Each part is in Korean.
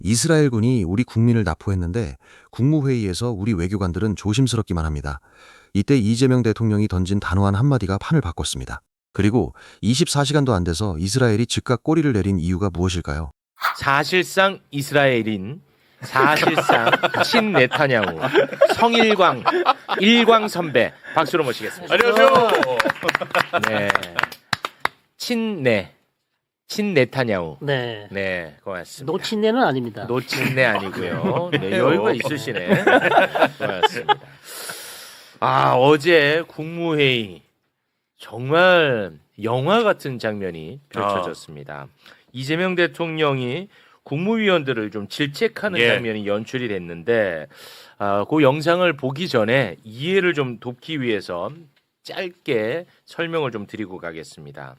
이스라엘군이 우리 국민을 납포했는데 국무회의에서 우리 외교관들은 조심스럽기만 합니다. 이때 이재명 대통령이 던진 단호한 한마디가 판을 바꿨습니다. 그리고 24시간도 안 돼서 이스라엘이 즉각 꼬리를 내린 이유가 무엇일까요? 사실상 이스라엘인 사실상 친네타냐후 성일광 일광 선배 박수로 모시겠습니다. 안녕하세요. 네, 친네타냐후. 네. 네, 고맙습니다. 노친네는 아닙니다. 노친네 아니고요. 네, 여유가 있으시네. 고맙습니다. 아, 어제 국무회의 정말 영화 같은 장면이 펼쳐졌습니다. 이재명 대통령이 국무위원들을 좀 질책하는 장면이 연출이 됐는데 그 영상을 보기 전에 이해를 좀 돕기 위해서 짧게 설명을 좀 드리고 가겠습니다.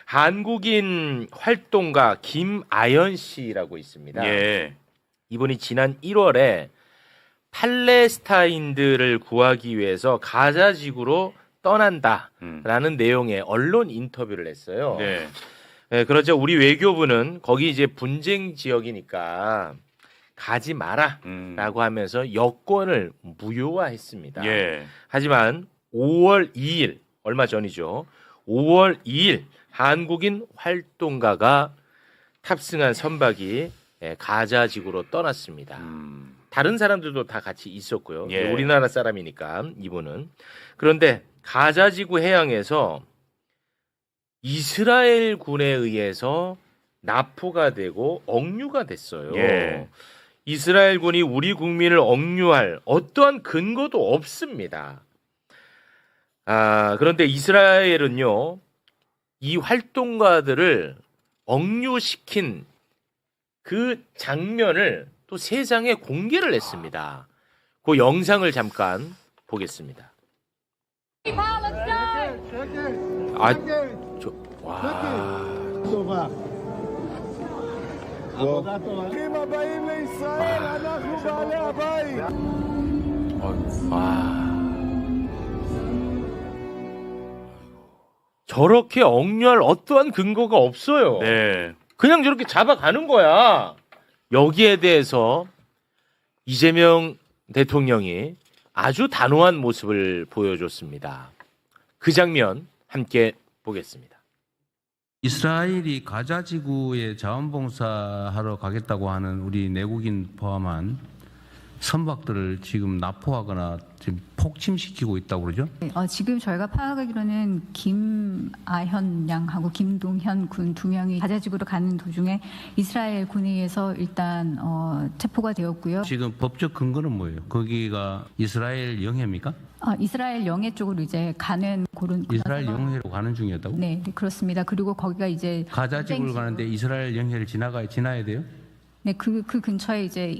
한국인 활동가 김아연 씨라고 있습니다. 예. 이분이 지난 1월에 팔레스타인들을 구하기 위해서 가자 지구로 떠난다라는 내용의 언론 인터뷰를 했어요. 네. 네, 그렇죠. 우리 외교부는 거기 이제 분쟁 지역이니까 가지 마라라고 하면서 여권을 무효화했습니다. 예. 하지만 5월 2일 얼마 전이죠. 5월 2일 한국인 활동가가 탑승한 선박이 가자 지구로 떠났습니다. 다른 사람들도 다 같이 있었고요. 예. 우리나라 사람이니까 이분은. 그런데 가자 지구 해양에서 이스라엘 군에 의해서 납포가 되고 억류가 됐어요. 예. 이스라엘 군이 우리 국민을 억류할 어떠한 근거도 없습니다. 그런데 이스라엘은요, 이 활동가들을 억류시킨 그 장면을 또 세상에 공개를 했습니다. 그 영상을 잠깐 보겠습니다. 저렇게 억류할 어떠한 근거가 없어요. 네. 그냥 저렇게 잡아가는 거야. 여기에 대해서 이재명 대통령이 아주 단호한 모습을 보여줬습니다. 그 장면 함께 보겠습니다. 이스라엘이 가자 지구에 자원봉사하러 가겠다고 하는 우리 내국인 포함한 선박들을 지금 납포하거나 지금 폭침시키고 있다고 그러죠? 지금 저희가 파악하기로는 김아현 양하고 김동현 군 두 명이 가자지구로 가는 도중에 이스라엘 군에 의해서 일단 체포가 되었고요. 지금 법적 근거는 뭐예요? 거기가 이스라엘 영해입니까? 이스라엘 영해 쪽으로 이제 가는 그런 이스라엘 영해로 가는 중이었다고? 네, 그렇습니다. 그리고 거기가 이제 가자지구를 가는데 이스라엘 영해를 지나야 돼요? 네, 그 근처에 이제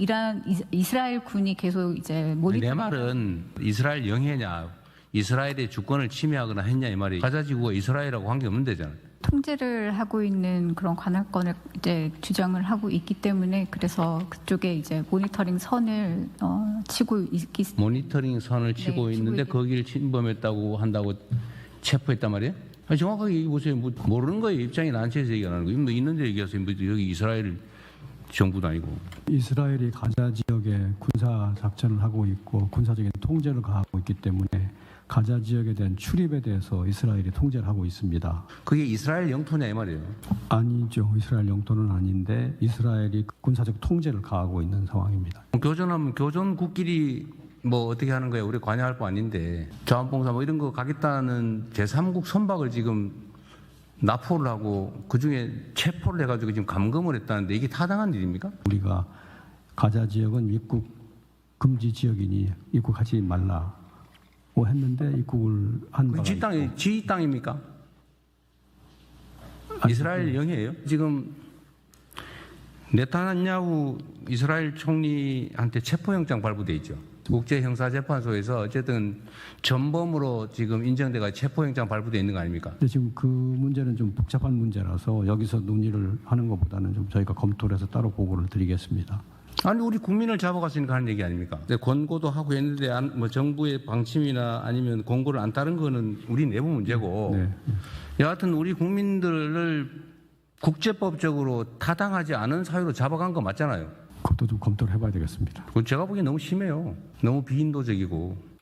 이스라엘 군이 계속 이제 내 말은 이스라엘 영해냐, 이스라엘의 주권을 침해하거나 했냐 이 말이. 가자지구가 이스라엘하고 관계 없는 데잖아. 통제를 하고 있는 그런 관할권을 이제 주장을 하고 있기 때문에 그래서 그쪽에 이제 모니터링 선을 치고 있기. 모니터링 선을 치고 있는데 거기를 침범했다고 한다고 체포했단 말이에요? 아니, 정확하게 얘기해보세요. 뭐 모르는 거예요. 입장이 난처해서 얘기 안 하는 거예요. 뭐 있는데 얘기하세요. 뭐 여기 이스라엘 정부도 아니고. 이스라엘이 가자 지역에 군사 작전을 하고 있고 군사적인 통제를 가하고 있기 때문에 가자 지역에 대한 출입에 대해서 이스라엘이 통제를 하고 있습니다. 그게 이스라엘 영토냐 이 말이에요? 아니죠. 이스라엘 영토는 아닌데 이스라엘이 군사적 통제를 가하고 있는 상황입니다. 교전하면 교전국끼리 뭐 어떻게 하는 거예요? 우리 관여할 거 아닌데 자원봉사 뭐 이런 거 가겠다는 제3국 선박을 지금 납포를 하고 그중에 체포를 해가지고 지금 감금을 했다는데 이게 타당한 일입니까? 우리가 가자 지역은 입국 금지 지역이니 입국하지 말라고 했는데 입국을 한 바가 있고. 지 땅입니까? 이스라엘 영해예요? 지금 네타냐후 이스라엘 총리한테 체포영장 발부돼 있죠. 국제형사재판소에서 어쨌든 전범으로 지금 인정돼가 체포영장 발부돼 있는 거 아닙니까? 근데 지금 그 문제는 좀 복잡한 문제라서 여기서 논의를 하는 것보다는 좀 저희가 검토를 해서 따로 보고를 드리겠습니다. 아니 우리 국민을 잡아갔으니까 하는 얘기 아닙니까? 권고도 하고 했는데 뭐 정부의 방침이나 아니면 권고를 안 따른 거는 우리 내부 문제고 네. 여하튼 우리 국민들을 국제법적으로 타당하지 않은 사유로 잡아간 거 맞잖아요. 그것도 좀 검토를 해봐야 되겠습니다. 그건 제가 보기엔 너무 심해요. 너무 비인도적이고.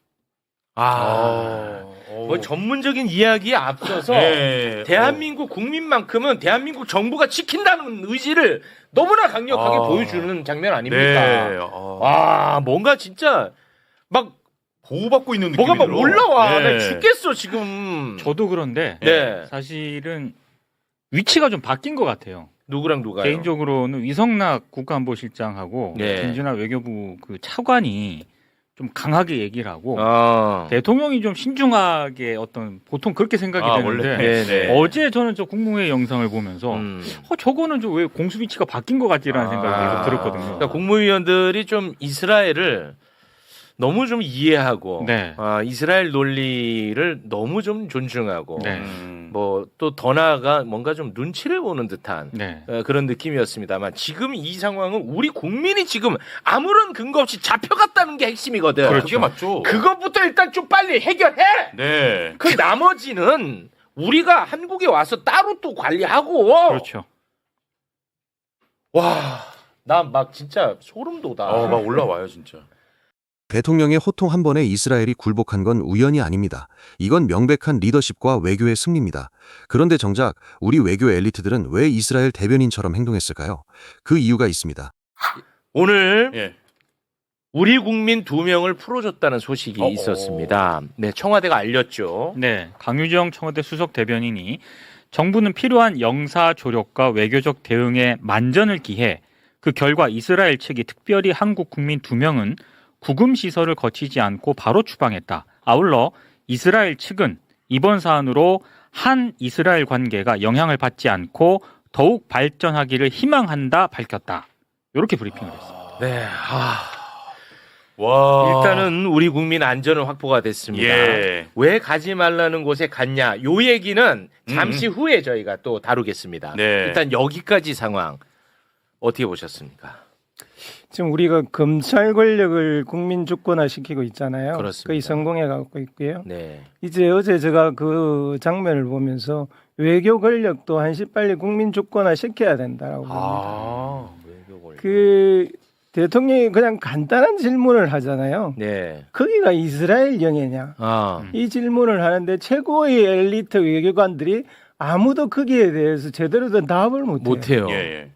뭐 전문적인 이야기에 앞서서 네. 대한민국 국민만큼은 대한민국 정부가 지킨다는 의지를 너무나 강력하게 보여주는 장면 아닙니까? 네. 와, 뭔가 진짜 막 보호받고 있는 뭐가 느낌으로. 막 올라와. 네. 나 죽겠어 지금. 저도 그런데 네. 사실은 위치가 좀 바뀐 것 같아요. 누구랑 누가요? 개인적으로는 위성락 국가안보실장하고 네. 김준하 외교부 그 차관이 좀 강하게 얘기를 하고 아, 대통령이 좀 신중하게 어떤 보통 그렇게 생각이 되는데 네네. 어제 저는 저 국무회의 영상을 보면서 저거는 좀 왜 공수 위치가 바뀐 것 같지라는 생각이 들었거든요. 그러니까 국무위원들이 좀 이스라엘을 너무 좀 이해하고 네. 이스라엘 논리를 너무 좀 존중하고 네. 뭐 또 더 나아가 뭔가 좀 눈치를 보는 듯한 네. 그런 느낌이었습니다만 지금 이 상황은 우리 국민이 지금 아무런 근거 없이 잡혀갔다는 게 핵심이거든. 그게 맞죠. 그것부터 일단 좀 빨리 해결해. 네. 그 나머지는 우리가 한국에 와서 따로 또 관리하고. 그렇죠. 와, 나 막 진짜 소름 돋아. 막 올라와요 진짜. 대통령의 호통 한 번에 이스라엘이 굴복한 건 우연이 아닙니다. 이건 명백한 리더십과 외교의 승리입니다. 그런데 정작 우리 외교 엘리트들은 왜 이스라엘 대변인처럼 행동했을까요? 그 이유가 있습니다. 오늘 예. 우리 국민 2명을 풀어줬다는 소식이 있었습니다. 네, 청와대가 알렸죠. 네, 강유정 청와대 수석 대변인이 정부는 필요한 영사 조력과 외교적 대응에 만전을 기해 그 결과 이스라엘 측이 특별히 한국 국민 2명은 구금 시설을 거치지 않고 바로 추방했다. 아울러 이스라엘 측은 이번 사안으로 한 이스라엘 관계가 영향을 받지 않고 더욱 발전하기를 희망한다 밝혔다. 이렇게 브리핑을 했습니다. 네, 와. 일단은 우리 국민 안전은 확보가 됐습니다. 예. 왜 가지 말라는 곳에 갔냐? 요 얘기는 잠시 후에 저희가 또 다루겠습니다. 네. 일단 여기까지 상황 어떻게 보셨습니까? 지금 우리가 검찰 권력을 국민 주권화 시키고 있잖아요. 그렇습니다. 거의 성공해 가고 있고요. 네. 이제 어제 제가 그 장면을 보면서 외교 권력도 한시 빨리 국민 주권화 시켜야 된다라고 봅니다. 외교 권력. 그 대통령이 그냥 간단한 질문을 하잖아요. 네. 거기가 이스라엘 영해냐? 이 질문을 하는데 최고의 엘리트 외교관들이 아무도 거기에 대해서 제대로 된 답을 못해요. 못해요. 예.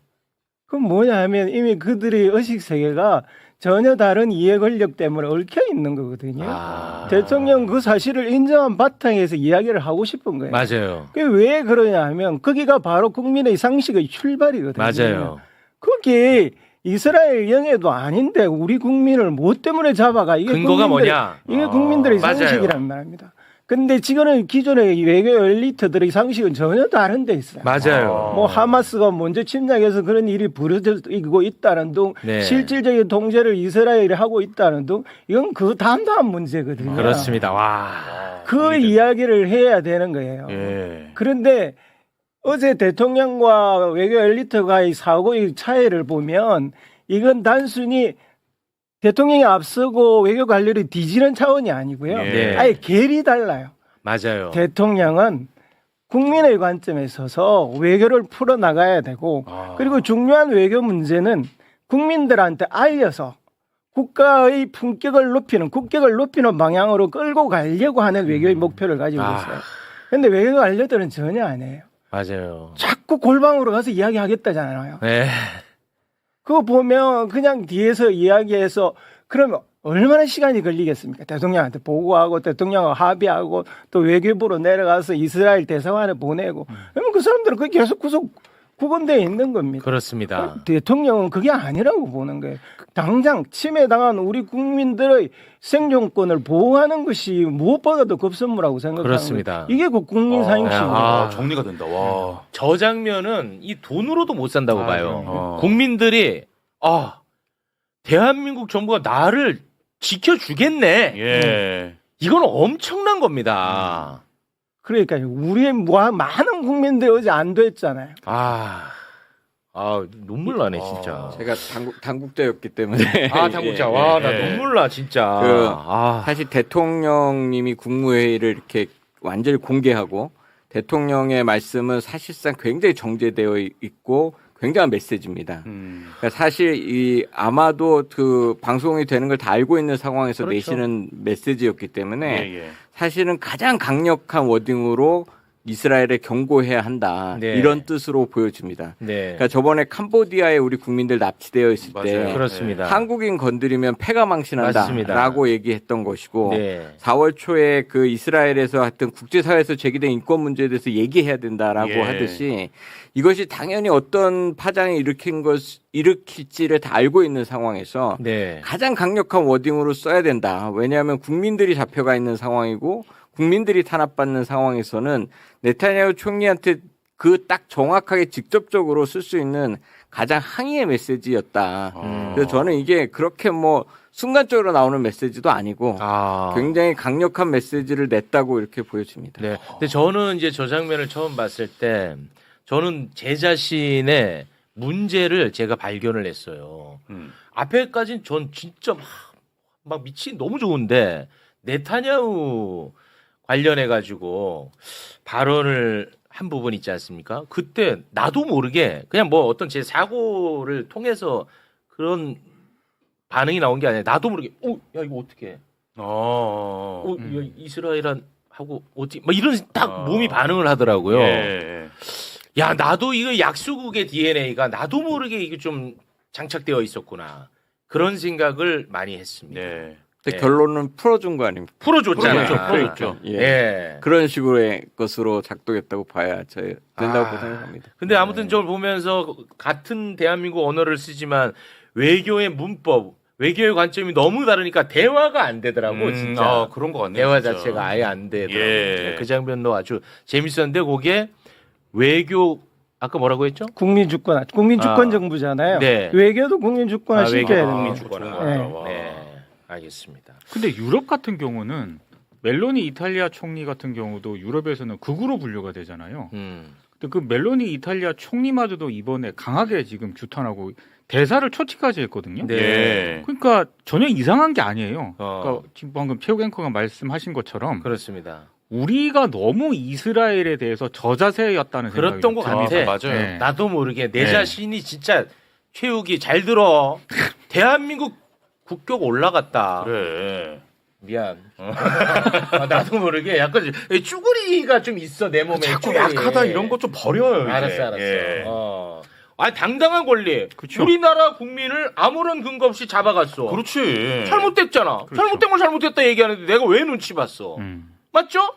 그럼 뭐냐 하면 이미 그들의 의식 세계가 전혀 다른 이해 권력 때문에 얽혀 있는 거거든요. 대통령 그 사실을 인정한 바탕에서 이야기를 하고 싶은 거예요. 맞아요. 그게 왜 그러냐 하면 거기가 바로 국민의 상식의 출발이거든요. 맞아요. 그게 이스라엘 영해도 아닌데 우리 국민을 뭐 때문에 잡아가? 이게 근거가 뭐냐? 이게 국민들의 맞아요. 상식이란 말입니다. 근데 지금은 기존의 외교 엘리트들의 상식은 전혀 다른 데 있어요. 맞아요. 뭐 하마스가 먼저 침략해서 그런 일이 벌어지고 있다는 등 네. 실질적인 통제를 이스라엘이 하고 있다는 등 이건 그 다음 문제거든요. 그렇습니다. 와. 그 이야기를 해야 되는 거예요. 예. 그런데 어제 대통령과 외교 엘리트가의 사고의 차이를 보면 이건 단순히 대통령이 앞서고 외교 관리를 뒤지는 차원이 아니고요. 네. 아예 결이 달라요. 맞아요. 대통령은 국민의 관점에 서서 외교를 풀어나가야 되고 그리고 중요한 외교 문제는 국민들한테 알려서 국가의 품격을 높이는 국격을 높이는 방향으로 끌고 가려고 하는 외교의 목표를 가지고 있어요. 그런데 외교 관료들은 전혀 안 해요. 맞아요. 자꾸 골방으로 가서 이야기하겠다잖아요. 네. 그거 보면 그냥 뒤에서 이야기해서 그러면 얼마나 시간이 걸리겠습니까? 대통령한테 보고하고 대통령하고 합의하고 또 외교부로 내려가서 이스라엘 대사관에 보내고 그러면 그 사람들은 그게 계속 구건되어 있는 겁니다. 그렇습니다. 대통령은 그게 아니라고 보는 거예요. 당장 침해당한 우리 국민들의 생존권을 보호하는 것이 무엇보다도 급선무라고 생각하는 그렇습니다. 거예요. 이게 그 국민 상식입니다. 정리가 된다. 와. 저 장면은 이 돈으로도 못 산다고 봐요. 그럼요. 국민들이 대한민국 정부가 나를 지켜주겠네. 예. 이건 엄청난 겁니다. 그러니까요. 우리의 많은 국민들이 어제 안도했잖아요. 눈물 나네 진짜. 제가 당국자였기 때문에 당국자. 와, 나 눈물 나 진짜. 사실 대통령님이 국무회의를 이렇게 완전히 공개하고 대통령의 말씀은 사실상 굉장히 정제되어 있고 굉장한 메시지입니다. 그러니까 사실 아마도 그 방송이 되는 걸 다 알고 있는 상황에서 그렇죠. 내시는 메시지였기 때문에 예. 사실은 가장 강력한 워딩으로 이스라엘에 경고해야 한다. 네. 이런 뜻으로 보여집니다. 네. 그러니까 저번에 캄보디아에 우리 국민들 납치되어 있을 때 맞아요. 그렇습니다. 한국인 건드리면 패가 맞습니다. 망신한다라고 얘기했던 것이고 네. 4월 초에 그 이스라엘에서 하여튼 국제사회에서 제기된 인권 문제에 대해서 얘기해야 된다라고 예. 하듯이 이것이 당연히 어떤 파장을 일으킬지를 다 알고 있는 상황에서 네. 가장 강력한 워딩으로 써야 된다. 왜냐하면 국민들이 잡혀가 있는 상황이고 국민들이 탄압받는 상황에서는 네타냐후 총리한테 그 딱 정확하게 직접적으로 쓸 수 있는 가장 항의의 메시지였다. 그래서 저는 이게 그렇게 뭐 순간적으로 나오는 메시지도 아니고 굉장히 강력한 메시지를 냈다고 이렇게 보여집니다. 네. 근데 저는 이제 저 장면을 처음 봤을 때 저는 제 자신의 문제를 제가 발견을 했어요. 앞에까지는 전 진짜 막 미친 너무 좋은데 네타냐후 관련해 가지고 발언을 한 부분 있지 않습니까? 그때 나도 모르게 그냥 뭐 어떤 제 사고를 통해서 그런 반응이 나온 게 아니라 나도 모르게 야 이거 어떻게 해? 야, 이스라엘한 하고 어떻게 막 이런 딱 몸이 반응을 하더라고요. 예. 야 나도 이거 약수국의 DNA가 나도 모르게 이게 좀 장착되어 있었구나 그런 생각을 많이 했습니다. 네. 근데 네. 결론은 풀어준 거 아닙니까? 풀어줬잖아요. 풀어줬죠. 예. 예. 그런 식으로의 것으로 작동했다고 봐야 된다고 생각합니다. 근데 아무튼 저걸 보면서 같은 대한민국 언어를 쓰지만 외교의 문법, 외교의 관점이 너무 다르니까 대화가 안 되더라고 진짜. 그런 것 같네요. 대화 진짜. 자체가 아예 안 되더라고요. 예. 그 장면도 아주 재밌었는데 그게 외교 아까 뭐라고 했죠? 국민주권 정부잖아요. 네. 외교도 국민주권화 시켜야 외교 됩니다. 국민주권화. 네. 네. 알겠습니다. 근데 유럽 같은 경우는 멜로니 이탈리아 총리 같은 경우도 유럽에서는 극우로 분류가 되잖아요. 근데 그 멜로니 이탈리아 총리마저도 이번에 강하게 지금 규탄하고 대사를 초치까지 했거든요. 네. 예. 그러니까 전혀 이상한 게 아니에요. 어. 그러니까 지금 방금 최욱 앵커가 말씀하신 것처럼 그렇습니다. 우리가 너무 이스라엘에 대해서 저자세였다는 생각이 그랬던 것 좀 같아. 듭니다. 맞아요. 네. 나도 모르게 내 네. 자신이 진짜 최욱이 잘 들어. 대한민국 국격 올라갔다. 그래. 미안. 나도 모르게 약간 쭈구리가 좀 있어 내 몸에. 자꾸 쭈구리. 약하다 이런 거 좀 버려요. 이제. 알았어. 예. 당당한 권리. 그쵸. 우리나라 국민을 아무런 근거 없이 잡아갔어. 그렇지. 잘못됐잖아. 그렇죠. 잘못된 걸 잘못됐다 얘기하는데 내가 왜 눈치 봤어? 맞죠?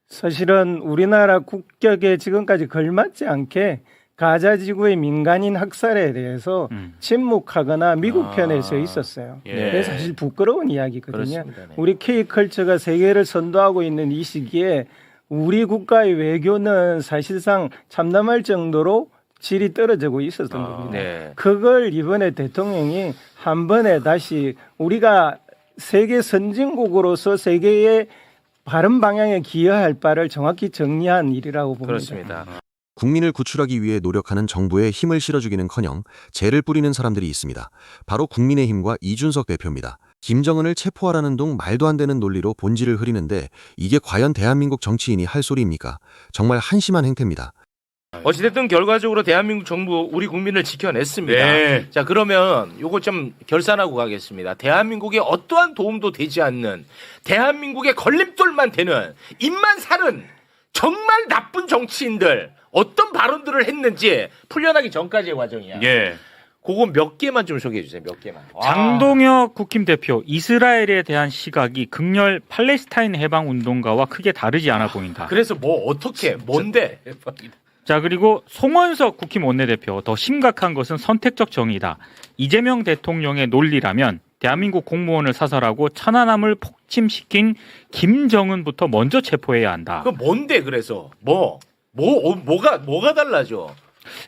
사실은 우리나라 국격에 지금까지 걸맞지 않게 가자 지구의 민간인 학살에 대해서 침묵하거나 미국 편에 서 있었어요. 예. 그게 사실 부끄러운 이야기거든요. 그렇습니다. 네. 우리 K컬처가 세계를 선도하고 있는 이 시기에 우리 국가의 외교는 사실상 참담할 정도로 질이 떨어지고 있었던 겁니다. 네. 그걸 이번에 대통령이 한 번에 다시 우리가 세계 선진국으로서 세계의 바른 방향에 기여할 바를 정확히 정리한 일이라고 봅니다. 그렇습니다. 국민을 구출하기 위해 노력하는 정부에 힘을 실어주기는커녕 재를 뿌리는 사람들이 있습니다. 바로 국민의힘과 이준석 대표입니다. 김정은을 체포하라는 둥 말도 안 되는 논리로 본질을 흐리는데 이게 과연 대한민국 정치인이 할 소리입니까? 정말 한심한 행태입니다. 어찌됐든 결과적으로 대한민국 정부 우리 국민을 지켜냈습니다. 네. 자 그러면 요거 좀 결산하고 가겠습니다. 대한민국에 어떠한 도움도 되지 않는 대한민국의 걸림돌만 되는 입만 사는 정말 나쁜 정치인들 어떤 발언들을 했는지 풀려나기 전까지의 과정이야. 예. 그거 몇 개만 좀 소개해 주세요. 몇 개만. 장동혁 국힘 대표 이스라엘에 대한 시각이 극렬 팔레스타인 해방 운동가와 크게 다르지 않아 보인다. 그래서 뭐 어떻게 뭔데? 자 그리고 송원석 국힘 원내대표 더 심각한 것은 선택적 정의다. 이재명 대통령의 논리라면 대한민국 공무원을 사살하고 천안함을 폭침시킨 김정은부터 먼저 체포해야 한다. 그 뭔데 그래서 뭐가 달라져?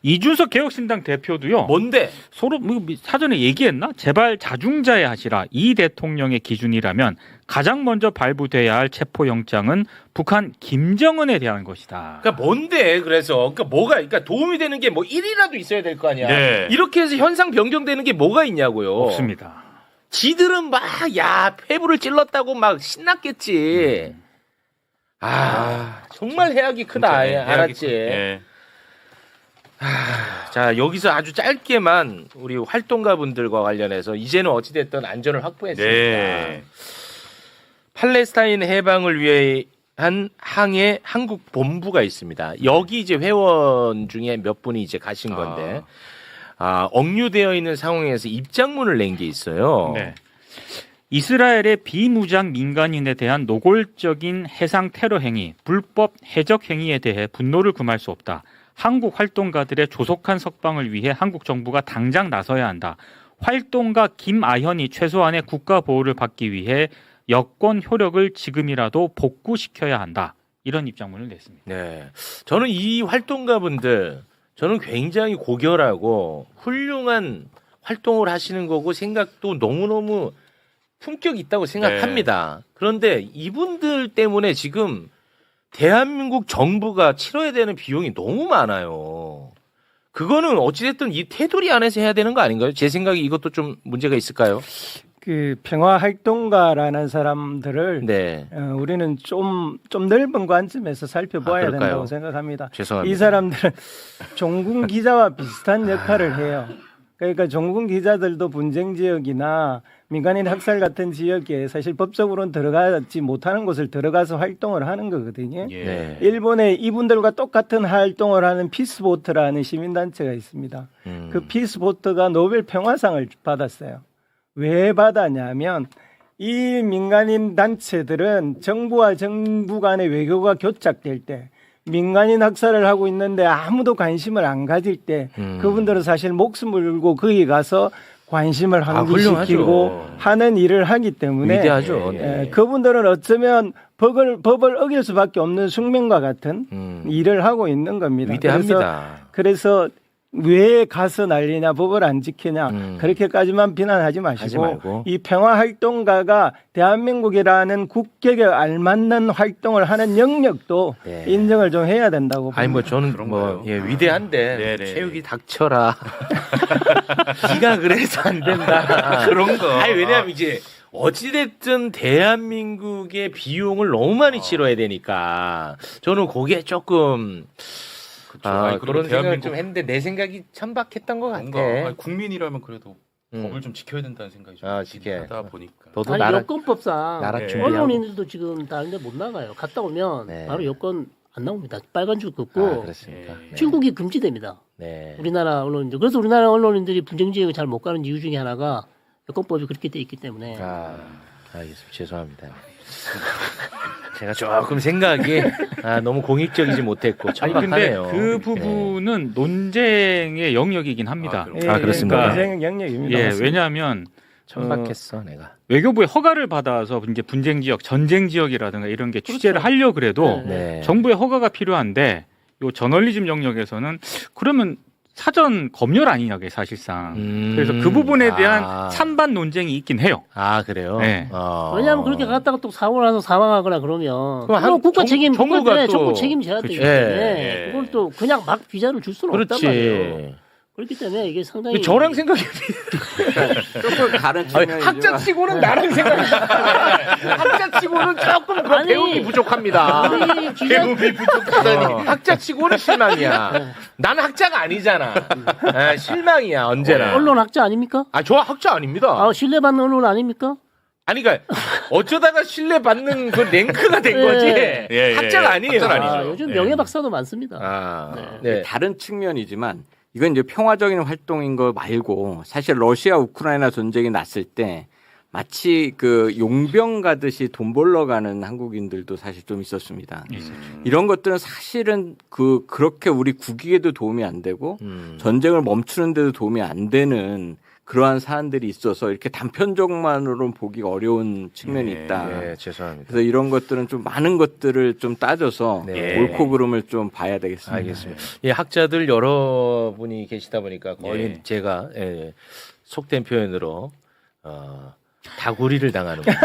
이준석 개혁신당 대표도요. 뭔데? 서로 사전에 얘기했나? 제발 자중자애 하시라. 이 대통령의 기준이라면 가장 먼저 발부돼야 할 체포영장은 북한 김정은에 대한 것이다. 그러니까 뭔데 그래서 그러니까 도움이 되는 게 뭐 1이라도 있어야 될 거 아니야. 네. 이렇게 해서 현상 변경되는 게 뭐가 있냐고요. 없습니다. 지들은 막 폐부를 찔렀다고 막 신났겠지. 정말 해악이 크다. 진짜, 알았지. 예. 자, 여기서 아주 짧게만 우리 활동가분들과 관련해서 이제는 어찌됐든 안전을 확보했으니까 네. 팔레스타인 해방을 위한 항해 한국 본부가 있습니다. 여기 이제 회원 중에 몇 분이 이제 가신 건데 억류되어 있는 상황에서 입장문을 낸 게 있어요. 네. 이스라엘의 비무장 민간인에 대한 노골적인 해상 테러 행위, 불법 해적 행위에 대해 분노를 금할 수 없다. 한국 활동가들의 조속한 석방을 위해 한국 정부가 당장 나서야 한다. 활동가 김아현이 최소한의 국가 보호를 받기 위해 여권 효력을 지금이라도 복구시켜야 한다. 이런 입장문을 냈습니다. 네. 저는 이 활동가분들 저는 굉장히 고결하고 훌륭한 활동을 하시는 거고 생각도 너무너무 품격이 있다고 생각합니다. 그런데 이분들 때문에 지금 대한민국 정부가 치러야 되는 비용이 너무 많아요. 그거는 어찌됐든 이 테두리 안에서 해야 되는 거 아닌가요? 제 생각에 이것도 좀 문제가 있을까요? 그 평화 활동가라는 사람들을 네. 우리는 좀 넓은 관점에서 살펴봐야 그럴까요? 된다고 생각합니다. 죄송합니다. 이 사람들은 종군 기자와 비슷한 역할을 해요. 그러니까 종군 기자들도 분쟁 지역이나 민간인 학살 같은 지역에 사실 법적으로는 들어가지 못하는 곳을 들어가서 활동을 하는 거거든요. 예. 네. 일본에 이분들과 똑같은 활동을 하는 피스보트라는 시민단체가 있습니다. 그 피스보트가 노벨 평화상을 받았어요. 왜 받았냐면 이 민간인 단체들은 정부와 정부 간의 외교가 교착될 때 민간인 학살을 하고 있는데 아무도 관심을 안 가질 때 그분들은 사실 목숨을 걸고 거기 가서 관심을 환기시키고 훌륭하죠. 하는 일을 하기 때문에 위대하죠. 네. 그분들은 어쩌면 법을 어길 수밖에 없는 숙명과 같은 일을 하고 있는 겁니다. 위대합니다. 그래서 왜 가서 난리냐 법을 안 지키냐 그렇게까지만 비난하지 하지 마시고 말고. 이 평화활동가가 대한민국이라는 국격에 알맞는 활동을 하는 영역도 네. 인정을 좀 해야 된다고 봅니다. 아니 뭐 저는 그런 뭐 거예요. 예, 위대한데 네네. 체육이 닥쳐라. 네가 그래서 안 된다. 그런 거. 아니 왜냐하면 이제 어찌됐든 대한민국의 비용을 너무 많이 치러야 되니까 저는 그게 조금 아니, 그리고 그런 생각을 대한민국 좀 했는데 내 생각이 천박했던 것 같아. 뭔가 아니, 국민이라면 그래도 법을 좀 지켜야 된다는 생각이 좀 지켜야 하다 보니까. 너도 아니 나라 여권법상 나라 네. 준비하고. 언론인들도 지금 다른데 못 나가요. 갔다 오면 네. 바로 여권 안 나옵니다. 빨간 줄 긋고 그렇습니까? 네. 출국이 금지됩니다. 네. 우리나라 언론인들. 그래서 우리나라 언론인들이 분쟁 지역을 잘 못 가는 이유 중에 하나가 여권법이 그렇게 돼 있기 때문에. 알겠습니다. 죄송합니다. 제가 조금 생각이 너무 공익적이지 못했고 아니 근데 천박하네요. 그 부분은 논쟁의 영역이긴 합니다. 그렇습니까? 인생 영역입니다. 예, 맞습니다. 왜냐하면 천박했어 내가. 외교부의 허가를 받아서 이제 분쟁 지역, 전쟁 지역이라든가 이런 게 취재를 하려 그래도 네. 정부의 허가가 필요한데 요 저널리즘 영역에서는 그러면 사전 검열 아니냐게 사실상. 그래서 그 부분에 대한 찬반 논쟁이 있긴 해요. 그래요? 네. 왜냐하면 그렇게 갔다가 또 사고 나서 사망하거나 그러면 그럼 그럼 국가 책임, 정부가 국가에 또- 정부 책임져야 되기 때문에 예. 그걸 또 그냥 막 비자를 줄 수는 없단 말이에요. 그렇지. 그렇기 때문에 이게 상당히 저랑 생각이 조금 다른 측면이지만 학자치고는 나랑 생각이 학자치고는 조금 그 아니, 배움이 부족합니다. 우리 기자 부족하다니. 학자치고는 실망이야. 나는 학자가 아니잖아. 실망이야 언제나. 언론학자 아닙니까? 저 학자 아닙니다. 신뢰받는 언론 아닙니까? 아니 그러니까 어쩌다가 신뢰받는 그 랭크가 된 예. 거지. 예. 학자가 아니에요. 학자는 아니죠. 요즘 예. 명예 박사도 많습니다. 네. 다른 측면이지만 이건 이제 평화적인 활동인 거 말고 사실 러시아 우크라이나 전쟁이 났을 때 마치 그 용병 가듯이 돈 벌러 가는 한국인들도 사실 좀 있었습니다. 이런 것들은 사실은 그렇게 우리 국익에도 도움이 안 되고 전쟁을 멈추는 데도 도움이 안 되는 그러한 사안들이 있어서 이렇게 단편적만으로는 보기가 어려운 측면이 있다. 네, 죄송합니다. 그래서 이런 것들은 좀 많은 것들을 좀 따져서 네. 옳고 그름을 좀 봐야 되겠습니다. 알겠습니다. 예, 학자들 여러분이 계시다 보니까 거의 제가 속된 표현으로 다구리를 당하는 거예요.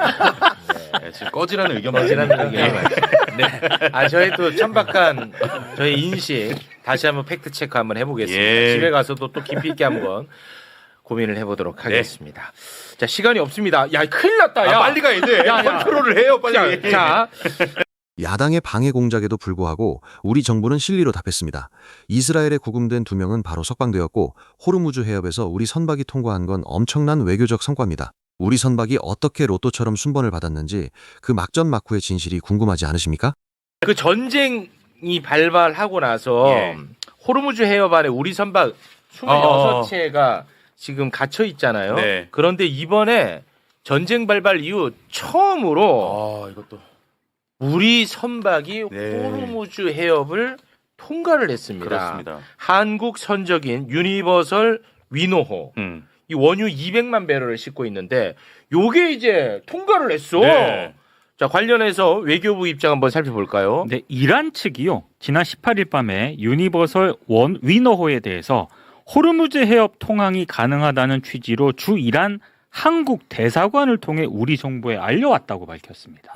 네, 지금 꺼지라는 의견만 꺼지라는 의견이 네. 저희 또 천박한 저희 인식 다시 한번 팩트 체크 한번 해보겠습니다. 예. 집에 가서도 또 깊이 있게 한번 고민을 해보도록 하겠습니다. 자, 시간이 없습니다. 야, 큰일 났다. 야, 빨리 가야 돼. 야. 컨트롤을 해요, 빨리. 자, 야당의 방해 공작에도 불구하고 우리 정부는 실리로 답했습니다. 이스라엘에 구금된 2명은 바로 석방되었고 호르무즈 해협에서 우리 선박이 통과한 건 엄청난 외교적 성과입니다. 우리 선박이 어떻게 로또처럼 순번을 받았는지 그 막전막후의 진실이 궁금하지 않으십니까? 그 전쟁이 발발하고 나서 호르무즈 해협 안에 우리 선박 26채가 지금 갇혀 있잖아요. 네. 그런데 이번에 전쟁 발발 이후 처음으로 이것도 우리 선박이 네. 호르무즈 해협을 통과를 했습니다. 그렇습니다. 한국 선적인 유니버설 위노호. 이 원유 200만 배럴을 싣고 있는데 요게 이제 통과를 했어. 네. 자, 관련해서 외교부 입장 한번 살펴볼까요? 네, 이란 측이요. 지난 18일 밤에 유니버설 위너호에 대해서 호르무즈 해협 통항이 가능하다는 취지로 주 이란 한국 대사관을 통해 우리 정부에 알려왔다고 밝혔습니다.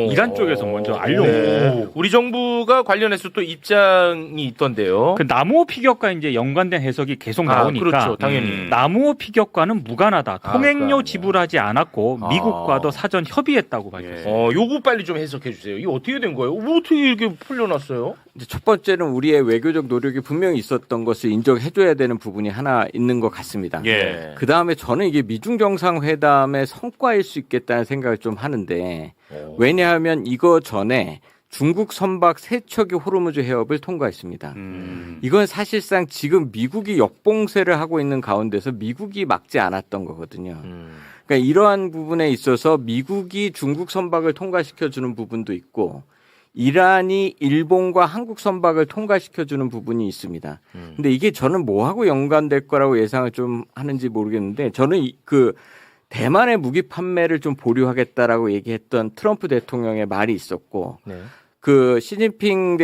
이란 쪽에서 먼저 알려오고 우리 정부가 관련해서 또 입장이 있던데요. 그 나무호 피격과 이제 연관된 해석이 계속 나오니까 그렇죠, 당연히. 나무호 피격과는 무관하다. 통행료 그러니까. 지불하지 않았고 미국과도 사전 협의했다고 밝혔습니다. 요거 빨리 좀 해석해 주세요. 이게 어떻게 된 거예요? 어떻게 이렇게 풀려났어요? 이제 첫 번째는 우리의 외교적 노력이 분명히 있었던 것을 인정해줘야 되는 부분이 하나 있는 것 같습니다. 예. 그 다음에 저는 이게 미중 정상회담의 성과일 수 있겠다는 생각을 좀 하는데 왜냐하면 이거 전에 중국 선박 3척이 호르무즈 해협을 통과했습니다. 이건 사실상 지금 미국이 역봉쇄를 하고 있는 가운데서 미국이 막지 않았던 거거든요. 그러니까 이러한 부분에 있어서 미국이 중국 선박을 통과시켜주는 부분도 있고 이란이 일본과 한국 선박을 통과시켜주는 부분이 있습니다. 근데 이게 저는 뭐하고 연관될 거라고 예상을 좀 하는지 모르겠는데 저는 그 대만의 무기 판매를 좀 보류하겠다라고 얘기했던 트럼프 대통령의 말이 있었고 그 시진핑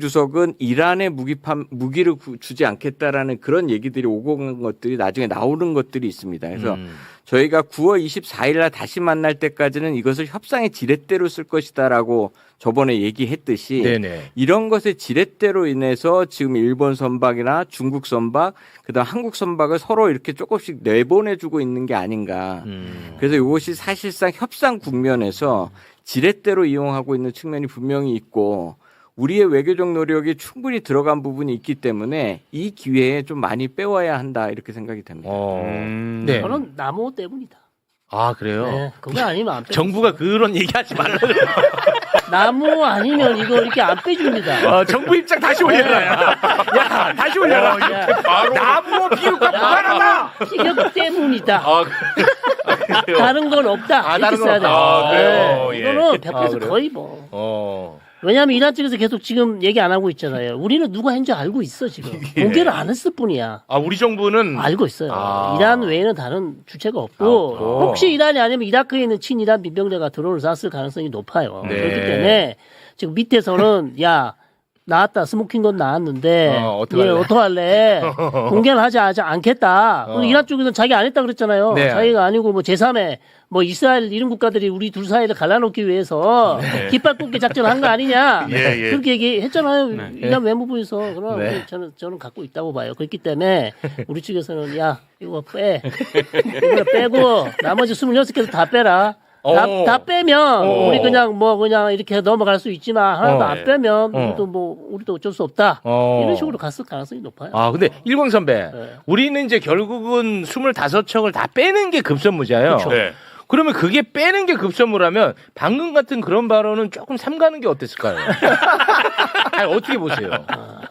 주석은 이란에 무기를 주지 않겠다라는 그런 얘기들이 오고 간 것들이 나중에 나오는 것들이 있습니다. 그래서 저희가 9월 24일 날 다시 만날 때까지는 이것을 협상의 지렛대로 쓸 것이다라고 저번에 얘기했듯이 이런 것의 지렛대로 인해서 지금 일본 선박이나 중국 선박, 그다음 한국 선박을 서로 이렇게 조금씩 내보내주고 있는 게 아닌가. 그래서 이것이 사실상 협상 국면에서 지렛대로 이용하고 있는 측면이 분명히 있고 우리의 외교적 노력이 충분히 들어간 부분이 있기 때문에 이 기회에 좀 많이 빼와야 한다 이렇게 생각이 됩니다. 네. 저는 나무 때문이다. 아, 그래요? 네, 그거 아니면 안 빼. 정부가 그런 얘기하지 말라고. 나무 아니면 이거 이렇게 안 빼줍니다. 정부 입장 다시 올려라. 야, 다시 올려라. 나무 비유가 무관하다. 피격 때문이다. 그래요? 다른 건 없다. 이렇게 써야 돼. 그래요? 이거는 100% 거의 뭐. 왜냐하면 이란 측에서 계속 지금 얘기 안 하고 있잖아요. 우리는 누가 했는지 알고 있어 지금. 공개를 안 했을 뿐이야. 우리 정부는 알고 있어요. 이란 외에는 다른 주체가 없고 혹시 이란이 아니면 이라크에 있는 친이란 민병대가 드론을 쐈을 가능성이 높아요. 그렇기 때문에 지금 밑에서는 야 나왔다 스모킹 건 나왔는데 어떡할래? 공개는 하지 않겠다. 이란 쪽에서는 자기 안 했다 그랬잖아요. 자기가 아니고 뭐 제3의 뭐 이스라엘 이런 국가들이 우리 둘 사이를 갈라놓기 위해서 깃발 꽂기 작전한 거 아니냐 그렇게 얘기했잖아요. 이란 외무부에서. 그럼 저는 갖고 있다고 봐요. 그렇기 때문에 우리 측에서는 야 이거 이거 빼고 나머지 26개도 다 빼라. 다 빼면 우리 그냥 이렇게 넘어갈 수 있지만 하나도 안 빼면 우리도 어쩔 수 없다. 이런 식으로 갔을 가능성이 높아요. 근데 일광 선배, 우리는 이제 결국은 25척을 다 빼는 게 급선무잖아요. 그렇죠. 그러면 그게 빼는 게 급선무라면 방금 같은 그런 발언은 조금 삼가는 게 어땠을까요? 아니, 어떻게 보세요?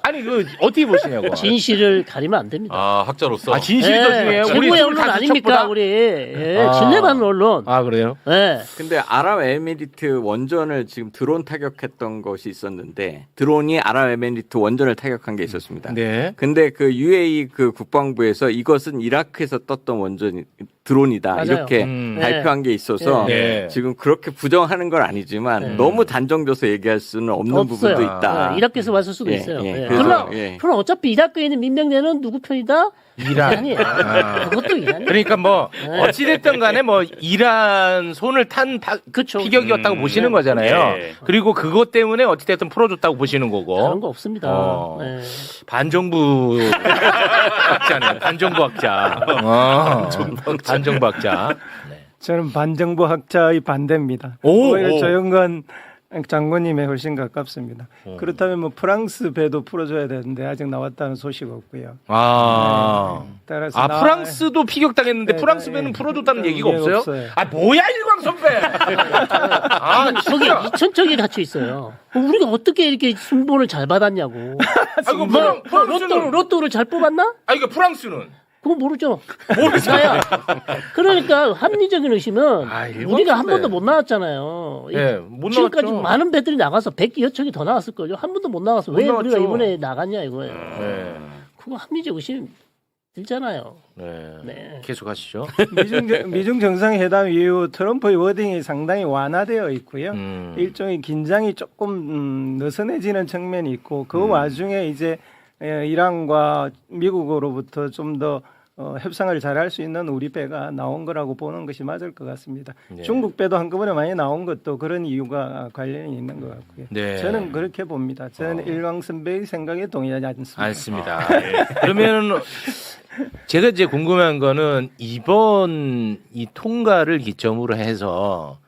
아니 어떻게 보시냐고. 진실을 가리면 안 됩니다. 학자로서. 진실이 더 중요해요. 최고의 언론 아닙니까 우리 신뢰받는 언론. 그래요? 네. 근데 아랍에미리트 원전을 지금 드론 타격했던 것이 있었는데 드론이 아랍에미리트 원전을 타격한 게 있었습니다. 근데 그 UAE 그 국방부에서 이것은 이라크에서 떴던 원전 드론이다 맞아요. 이렇게 발표한 게 있어서 지금 그렇게 부정하는 건 아니지만 너무 단정져서 얘기할 수는 없는 부분도 있다. 이라크에서 왔을 수도 있어요. 그래서, 그럼 어차피 이라크에 있는 민병대는 누구 편이다? 이란이에요. 그것도 이란이에요. 그러니까 뭐 어찌됐든 간에 뭐 이란 손을 탄 피격이었다고 보시는 거잖아요. 그리고 그것 때문에 어찌됐든 풀어줬다고 보시는 거고. 다른 거 없습니다. 반정부 학자네. 반정부 학자. 반정부 학자. 저는 반정부 학자의 반대입니다. 오히려 조영건 장관님에 훨씬 가깝습니다. 그렇다면 뭐 프랑스 배도 풀어줘야 되는데 아직 나왔다는 소식 없고요. 따라서 프랑스도 피격당했는데 네, 프랑스 네, 배는 네. 풀어줬다는 얘기가 얘기가 없어요? 없어요. 아 뭐야 일광 선배? 저기 2,000척이 갇혀 있어요. 우리가 어떻게 이렇게 순번을 잘 받았냐고. 아이고 로또를 잘 뽑았나? 아 이거 프랑스는 그건 모르죠. 모르잖아요. 그러니까 합리적인 의심은 우리가 한 번도 못 나왔잖아요. 못 지금까지 나왔죠. 많은 배들이 나가서 100여 척이 더 나왔을 거죠. 한 번도 못 나가서 왜 나왔죠. 우리가 이번에 나갔냐 이거예요. 네. 그거 합리적 의심 들잖아요. 네. 네. 계속하시죠. 미중 정상회담 이후 트럼프의 워딩이 상당히 완화되어 있고요. 음. 일종의 긴장이 조금 느슨해지는 측면이 있고 그 와중에 이제 이란과 미국으로부터 좀 더 협상을 잘할 수 있는 우리 배가 나온 거라고 보는 것이 맞을 것 같습니다. 네. 중국 배도 한꺼번에 많이 나온 것도 그런 이유가 관련이 있는 것 같고요. 네. 저는 그렇게 봅니다. 저는 일광 선배의 생각에 동의하지 않습니다. 않습니다. 그러면 제가 이제 궁금한 거는 이번 이 통과를 기점으로 해서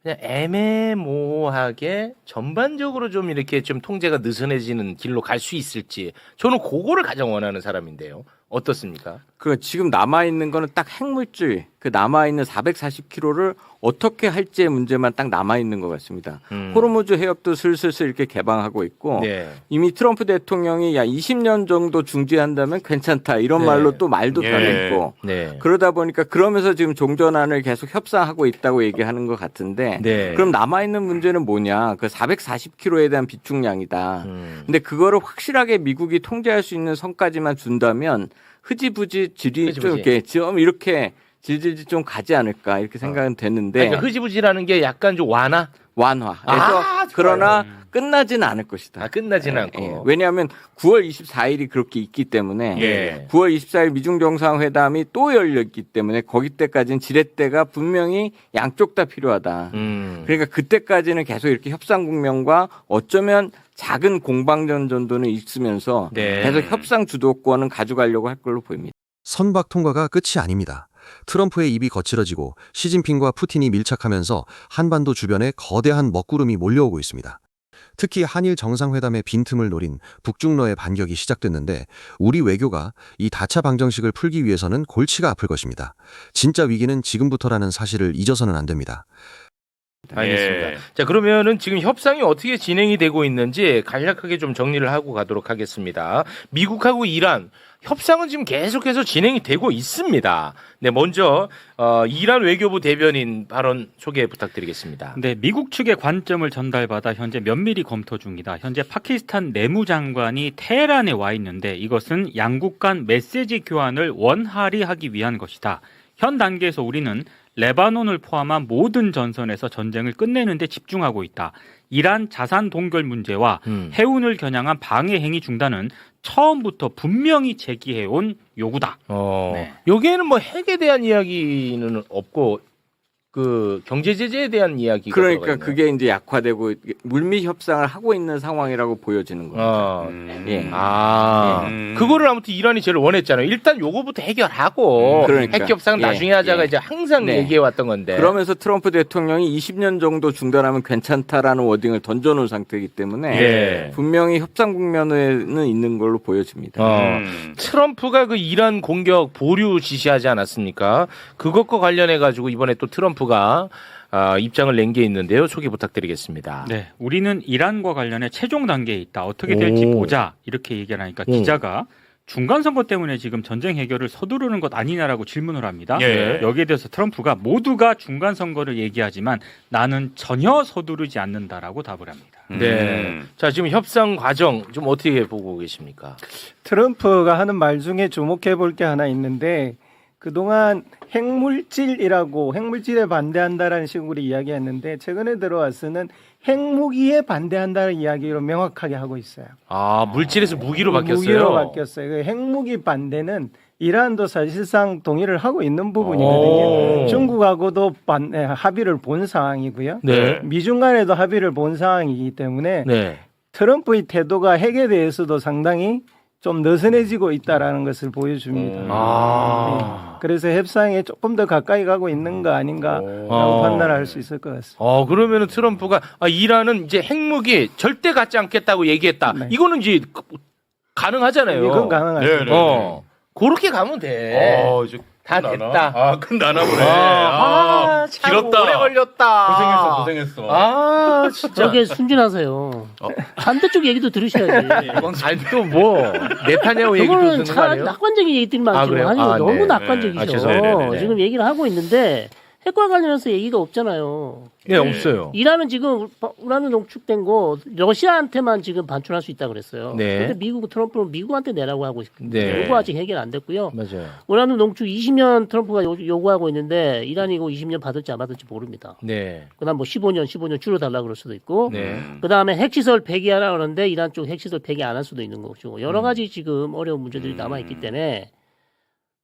그냥 애매모호하게 전반적으로 좀 이렇게 좀 통제가 느슨해지는 길로 갈 수 있을지 저는 그거를 가장 원하는 사람인데요. 어떻습니까? 그 지금 남아 있는 거는 딱 핵물질 그 남아 있는 440km를 어떻게 할지의 문제만 딱 남아 있는 것 같습니다. 호르무즈 해협도 슬슬 이렇게 개방하고 있고 네. 이미 트럼프 대통령이 야 20년 정도 중지한다면 괜찮다 이런 네. 말로 또 말도 변했고 네. 그러다 보니까 그러면서 지금 종전안을 계속 협상하고 있다고 얘기하는 것 같은데 네. 그럼 남아 있는 문제는 뭐냐? 그 440km에 대한 비축량이다. 근데 그거를 확실하게 미국이 통제할 수 있는 선까지만 준다면 흐지부지 질이 좀 이렇게 질질질 좀 가지 않을까 이렇게 생각은 되는데 그러니까 흐지부지라는 게 약간 좀 완화? 완화. 그래서 그러나 끝나지는 않을 것이다. 끝나지는 않고. 왜냐하면 9월 24일이 그렇게 있기 때문에 9월 24일 미중 정상회담이 또 열렸기 때문에 거기 때까지는 지렛대가 분명히 양쪽 다 필요하다. 그러니까 그때까지는 계속 이렇게 협상 국면과 어쩌면 작은 공방전 정도는 있으면서 계속 협상 주도권은 가져가려고 할 걸로 보입니다. 선박 통과가 끝이 아닙니다. 트럼프의 입이 거칠어지고 시진핑과 푸틴이 밀착하면서 한반도 주변에 거대한 먹구름이 몰려오고 있습니다. 특히 한일 정상회담의 빈틈을 노린 북중러의 반격이 시작됐는데 우리 외교가 이 다차 방정식을 풀기 위해서는 골치가 아플 것입니다. 진짜 위기는 지금부터라는 사실을 잊어서는 안 됩니다. 알겠습니다. 자, 그러면은 지금 협상이 어떻게 진행이 되고 있는지 간략하게 좀 정리를 하고 가도록 하겠습니다. 미국하고 이란 협상은 지금 계속해서 진행이 되고 있습니다. 네, 먼저 이란 외교부 대변인 발언 소개 부탁드리겠습니다. 네, 미국 측의 관점을 전달받아 현재 면밀히 검토 중이다. 현재 파키스탄 내무장관이 테헤란에 와 있는데 이것은 양국 간 메시지 교환을 원활히 하기 위한 것이다. 현 단계에서 우리는 레바논을 포함한 모든 전선에서 전쟁을 끝내는 데 집중하고 있다. 이란 자산 동결 문제와 해운을 겨냥한 방해 행위 중단은 처음부터 분명히 제기해온 요구다. 네. 여기에는 뭐 핵에 대한 이야기는 없고 그 경제 제재에 대한 이야기가 그러니까 그게 이제 약화되고 물밑 협상을 하고 있는 상황이라고 보여지는 겁니다. 그거를 아무튼 이란이 제일 원했잖아요. 일단 요거부터 해결하고 그러니까. 핵 협상 나중에 하자가 이제 항상 얘기해 왔던 건데. 그러면서 트럼프 대통령이 20년 정도 중단하면 괜찮다라는 워딩을 던져놓은 상태이기 때문에 분명히 협상 국면에는 있는 걸로 보여집니다. 트럼프가 그 이란 공격 보류 지시하지 않았습니까? 그것과 관련해 가지고 이번에 또 트럼프가 입장을 낸 게 있는데요. 소개 부탁드리겠습니다. 네, 우리는 이란과 관련해 최종 단계에 있다. 어떻게 될지 보자. 이렇게 얘기를 하니까 기자가 중간 선거 때문에 지금 전쟁 해결을 서두르는 것 아니냐라고 질문을 합니다. 여기에 대해서 트럼프가 모두가 중간 선거를 얘기하지만 나는 전혀 서두르지 않는다라고 답을 합니다. 네. 자, 지금 협상 과정 좀 어떻게 보고 계십니까? 트럼프가 하는 말 중에 주목해 볼 게 하나 있는데 그동안 핵물질에 반대한다라는 식으로 이야기했는데 최근에 들어와서는 핵무기에 반대한다는 이야기로 명확하게 하고 있어요. 물질에서 무기로 바뀌었어요. 무기로 바뀌었어요. 그 핵무기 반대는 이란도 사실상 동의를 하고 있는 부분이거든요. 중국하고도 합의를 본 상황이고요. 미중 간에도 합의를 본 상황이기 때문에 트럼프의 태도가 핵에 대해서도 상당히 좀 느슨해지고 있다라는 것을 보여줍니다. 네. 그래서 협상에 조금 더 가까이 가고 있는 거 아닌가라고 판단할 수 있을 것 같습니다. 그러면은 트럼프가 이란은 이제 핵무기 절대 갖지 않겠다고 얘기했다. 네. 이거는 이제 가능하잖아요. 이건 가능하죠. 네. 그렇게 가면 돼. 이제 다 됐다. 끝나나 보네. 참 길었다. 오래 걸렸다. 고생했어. 진짜. 저게 순진하세요. 반대쪽 얘기도 들으셔야지. 아니 또 뭐 네타냐후 얘기도 그거는 듣는 거 참 아니에요? 낙관적인 얘기들만 지금 그래요? 하는 거 너무 네. 낙관적이죠. 죄송해요. 지금 얘기를 하고 있는데 핵과 관련해서 얘기가 없잖아요. 네, 없어요. 이란은 지금 우라늄 농축된 거 러시아한테만 지금 반출할 수 있다 그랬어요. 네. 근데 미국 트럼프는 미국한테 내라고 하고 있는데 네. 이거 아직 해결 안 됐고요. 맞아요. 우라늄 농축 20년 트럼프가 요구하고 있는데 이란이 이거 20년 받을지 안 받을지 모릅니다. 네. 그다음 뭐 15년 줄여달라 그럴 수도 있고. 네. 그다음에 핵시설 폐기하라 그러는데 이란 쪽 핵시설 폐기 안 할 수도 있는 거죠. 여러 가지 지금 어려운 문제들이 남아 있기 때문에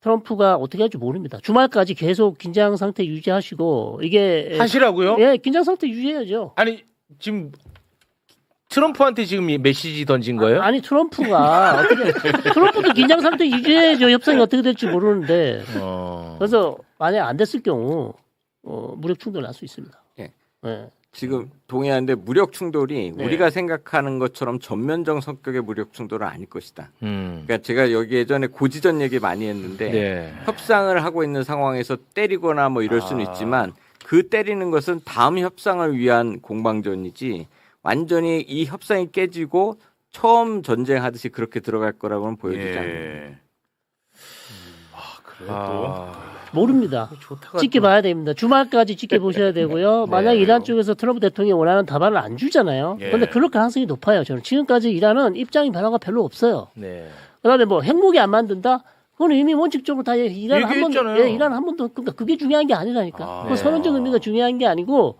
트럼프가 어떻게 할지 모릅니다. 주말까지 계속 긴장 상태 유지하시고 이게 하시라고요? 예, 긴장 상태 유지해야죠. 아니 지금 트럼프한테 지금 이 메시지 던진 거예요? 아니 트럼프가 어떻게 트럼프도 긴장 상태 유지해야죠. 협상이 어떻게 될지 모르는데. 그래서 만약 안 됐을 경우 무력 충돌 날 수 있습니다. 예. 예. 지금 동의하는데 무력 충돌이 네. 우리가 생각하는 것처럼 전면적 성격의 무력 충돌은 아닐 것이다. 음. 그러니까 제가 여기 예전에 고지전 얘기 많이 했는데 네. 협상을 하고 있는 상황에서 때리거나 뭐 이럴 수는 있지만 그 때리는 것은 다음 협상을 위한 공방전이지 완전히 이 협상이 깨지고 처음 전쟁하듯이 그렇게 들어갈 거라고는 보여지지 않습니다. 모릅니다. 좋다가 지켜봐야 됩니다. 주말까지 지켜보셔야 되고요. 만약 이란 쪽에서 트럼프 대통령이 원하는 답안을 안 주잖아요. 그런데 그럴 가능성이 높아요. 저는 지금까지 이란은 입장이 변화가 별로 없어요. 네. 그다음에 뭐 핵무기 안 만든다? 그건 이미 원칙적으로 다 이란 한 번도 얘기했잖아요. 이란 한 번도 그러니까 그게 중요한 게 아니라니까. 그 네. 선언적 의미가 중요한 게 아니고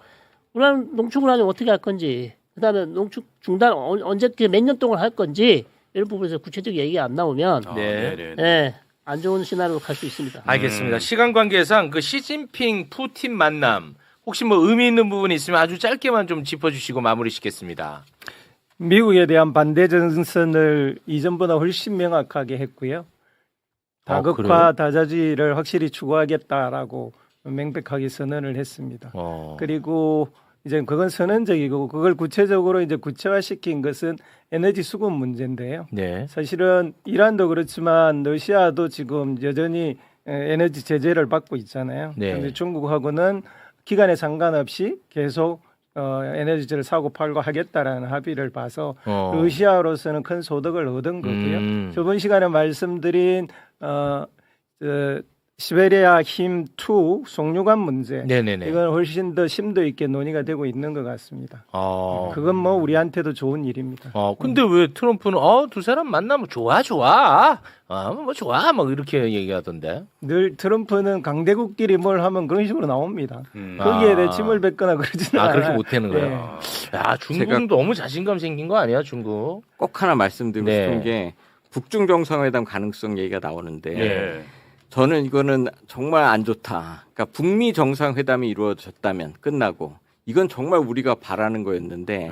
우란 농축을 하면 어떻게 할 건지, 그다음에 농축 중단 언제 몇 년 동안 할 건지 이런 부분에서 구체적 얘기가 안 나오면 예, 안 좋은 시나리오로 갈 수 있습니다. 알겠습니다. 시간 관계상 그 시진핑 푸틴 만남 혹시 뭐 의미 있는 부분이 있으면 아주 짧게만 좀 짚어주시고 마무리 짓겠습니다. 미국에 대한 반대 전선을 이전보다 훨씬 명확하게 했고요. 다극화 다자주의를 확실히 추구하겠다라고 명백하게 선언을 했습니다. 그리고 이제 그건 선언적이고 그걸 구체적으로 이제 구체화시킨 것은 에너지 수급 문제인데요. 네. 사실은 이란도 그렇지만 러시아도 지금 여전히 에너지 제재를 받고 있잖아요. 네. 그런데 중국하고는 기간에 상관없이 계속 에너지를 사고 팔고 하겠다라는 합의를 봐서 러시아로서는 큰 소득을 얻은 거고요. 저번 시간에 말씀드린 시베리아 힘2 송유관 문제, 네네네. 이건 훨씬 더 심도 있게 논의가 되고 있는 것 같습니다. 그건 뭐 우리한테도 좋은 일입니다. 근데 왜 트럼프는 두 사람 만나면 좋아, 뭐 좋아, 막 이렇게 얘기하던데. 늘 트럼프는 강대국끼리 뭘 하면 그런 식으로 나옵니다. 거기에 대해 침을 뱉거나 그러지는 않아요. 그렇게 못하는 거예요. 야, 중국은 너무 자신감 생긴 거 아니야, 중국? 꼭 하나 말씀드리고 네. 싶은 게 북중 정상회담 가능성 얘기가 나오는데 저는 이거는 정말 안 좋다. 그러니까 북미 정상회담이 이루어졌다면 끝나고 이건 정말 우리가 바라는 거였는데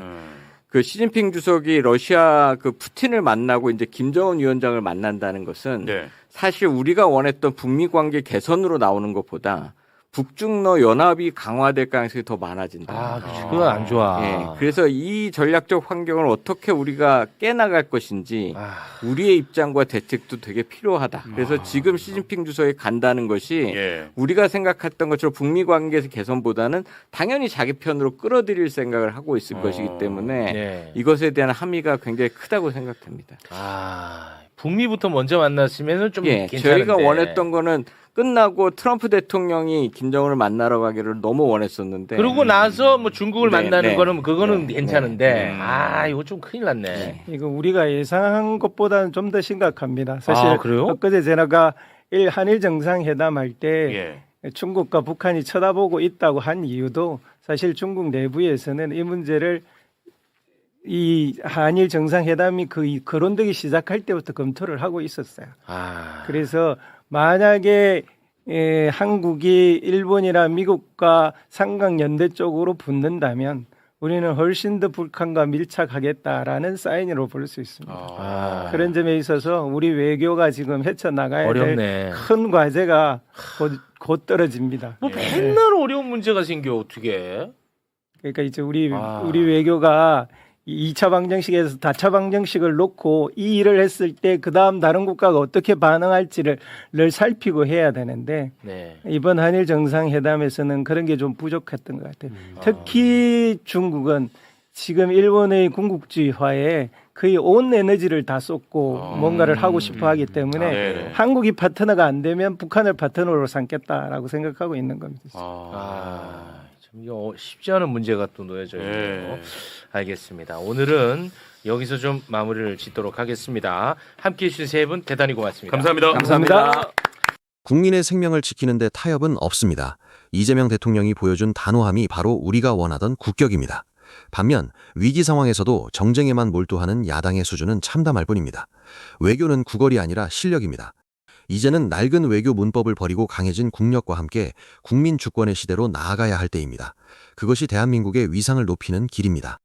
그 시진핑 주석이 러시아 그 푸틴을 만나고 이제 김정은 위원장을 만난다는 것은 사실 우리가 원했던 북미 관계 개선으로 나오는 것보다 북중러 연합이 강화될 가능성이 더 많아진다. 그건 안 좋아. 예, 그래서 이 전략적 환경을 어떻게 우리가 깨나갈 것인지 우리의 입장과 대책도 되게 필요하다. 그래서 지금 시진핑 주석이 간다는 것이 우리가 생각했던 것처럼 북미 관계 개선보다는 당연히 자기 편으로 끌어들일 생각을 하고 있을 것이기 때문에 이것에 대한 함의가 굉장히 크다고 생각됩니다. 북미부터 먼저 만났으면 좀 괜찮은데. 저희가 원했던 거는 끝나고 트럼프 대통령이 김정은을 만나러 가기를 너무 원했었는데 그러고 나서 뭐 중국을 만나는 거는 그거는 괜찮은데 이거 좀 큰일 났네. 이거 우리가 예상한 것보다는 좀 더 심각합니다. 사실 그래요? 엊그제 제가 한일 정상회담 할 때 중국과 북한이 쳐다보고 있다고 한 이유도 사실 중국 내부에서는 이 문제를 이 한일 정상회담이 거론되기 시작할 때부터 검토를 하고 있었어요. 그래서 만약에 한국이 일본이나 미국과 삼각연대 쪽으로 붙는다면 우리는 훨씬 더 북한과 밀착하겠다라는 사인으로 볼 수 있습니다. 아, 그런 점에 있어서 우리 외교가 지금 헤쳐나가야 될 어렵네. 큰 과제가 곧 떨어집니다. 뭐 맨날 어려운 문제가 생겨 어떻게? 그러니까 이제 우리 아. 외교가 2차 방정식에서 다차 방정식을 놓고 이 일을 했을 때 그다음 다른 국가가 어떻게 반응할지를 살피고 해야 되는데 네. 이번 한일 정상회담에서는 그런 게 좀 부족했던 것 같아요. 특히 중국은 지금 일본의 군국주의화에 거의 온 에너지를 다 쏟고 뭔가를 하고 싶어 하기 때문에 네네. 한국이 파트너가 안 되면 북한을 파트너로 삼겠다라고 생각하고 있는 겁니다. 참 이거 쉽지 않은 문제가 또 놓여져 있네요. 알겠습니다. 오늘은 여기서 좀 마무리를 짓도록 하겠습니다. 함께해 주신 세 분 대단히 고맙습니다. 감사합니다. 감사합니다. 국민의 생명을 지키는데 타협은 없습니다. 이재명 대통령이 보여준 단호함이 바로 우리가 원하던 국격입니다. 반면 위기 상황에서도 정쟁에만 몰두하는 야당의 수준은 참담할 뿐입니다. 외교는 구걸이 아니라 실력입니다. 이제는 낡은 외교 문법을 버리고 강해진 국력과 함께 국민 주권의 시대로 나아가야 할 때입니다. 그것이 대한민국의 위상을 높이는 길입니다.